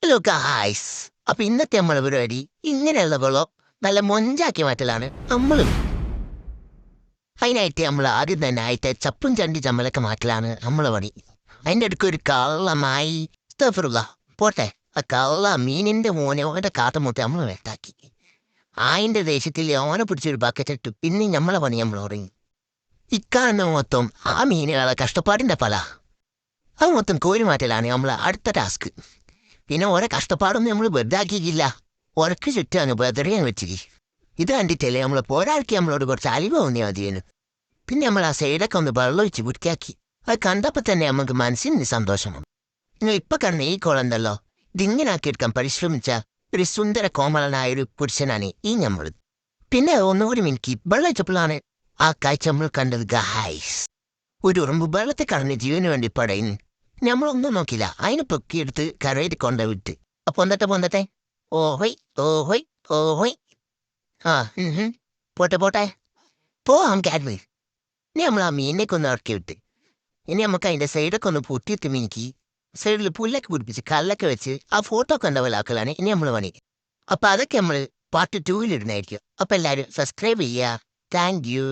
Hello guys. അപ്പൊ ഇന്നത്തെ നമ്മളെ പരിപാടി ഇങ്ങനെയുള്ള വെള്ളം നല്ല മൊഞ്ചാക്കി മാറ്റലാണ് നമ്മളും. അതിനായിട്ട് നമ്മൾ ആദ്യം തന്നെ ആയിട്ട് ചപ്പും ചണ്ടി ചമ്മലൊക്കെ മാറ്റലാണ് നമ്മളെ പണി. അതിൻ്റെ അടുക്ക് ഒരു കള്ളമായി പോട്ടെ, ആ കള്ള മീനിന്റെ മോനെ ഓന്റെ കാത്ത മുട്ട നമ്മൾ വെട്ടാക്കി. ആയിന്റെ ദേശത്തിൽ ഓനെ പിടിച്ചൊരു ബക്കറ്റിട്ട് പിന്നെ നമ്മളെ പണി നമ്മൾ ഉറങ്ങി. ഇക്കാലം മൊത്തം ആ മീനുകളെ കഷ്ടപ്പാടിന്റെ പല അത് മൊത്തം കോരി മാറ്റലാണ് നമ്മളെ അടുത്ത ടാസ്ക്. പിന്നെ ഓരോ കഷ്ടപ്പാടൊന്നും നമ്മൾ വെറുതാക്കിയില്ല, ഉറക്ക് ചുറ്റാണ് ബെതറിയാൻ വെച്ചിരി. ഇത് കണ്ടിട്ടല്ലേ നമ്മൾ പോരാൾക്ക് നമ്മളോട് കുറച്ച് അലിവ് തോന്നിയാൽ മതിയെന്ന്. പിന്നെ നമ്മൾ ആ സൈഡൊക്കെ ഒന്ന് വെള്ളം ഒഴിച്ച് വൃത്തിയാക്കി. അത് കണ്ടപ്പോൾ തന്നെ നമുക്ക് മനസ്സിന് സന്തോഷമാണ്. നിങ്ങൾ ഇപ്പം കാണുന്ന ഈ കുളന്തല്ലോ, ഇതിങ്ങനെ ആക്കിയെടുക്കാൻ പരിശ്രമിച്ച ഒരു സുന്ദര കോമളനായ ഒരു പുരുഷനാണ് ഈ നമ്മൾ. പിന്നെ ഒന്നുകൂടി എനിക്ക് വെള്ളം ഒഴിച്ചപ്പോഴാണ് ആ കാഴ്ച നമ്മൾ കണ്ടത്. ഗായ്സ്, ഒരു ഉറുമ്പ് വെള്ളത്തെ കടന്ന് ജീവന് വേണ്ടി പടയുന്നു. നമ്മളൊന്നും നോക്കില്ല, അതിനെ പൊക്കിയെടുത്ത് കരയിൽ കൊണ്ടുവിട്ട് പൊന്തട്ടെ ഓഹോയ് ഓഹോയ് ഓഹോയ്. ആ പോട്ടെ പോട്ടെ പോവാം കാറ്റ്. ഇനി നമ്മൾ ആ മീനിലേക്ക് ഒന്ന് ഇറക്കി വിട്ട് ഇനി നമുക്ക് അതിൻ്റെ സൈഡൊക്കെ ഒന്ന് പൊട്ടിയിട്ട് മീനിക്ക് സൈഡിൽ പുല്ലൊക്കെ പിടിപ്പിച്ച് കല്ലൊക്കെ വെച്ച് ആ ഫോട്ടോ ഒക്കെ ഉണ്ടാവലാക്കലാണ് ഇനി നമ്മൾ പണി. അപ്പം അതൊക്കെ നമ്മൾ പാർട്ട് 2 ഇടുന്നതായിരിക്കും. അപ്പം എല്ലാവരും സബ്സ്ക്രൈബ് ചെയ്യുക. Thank you.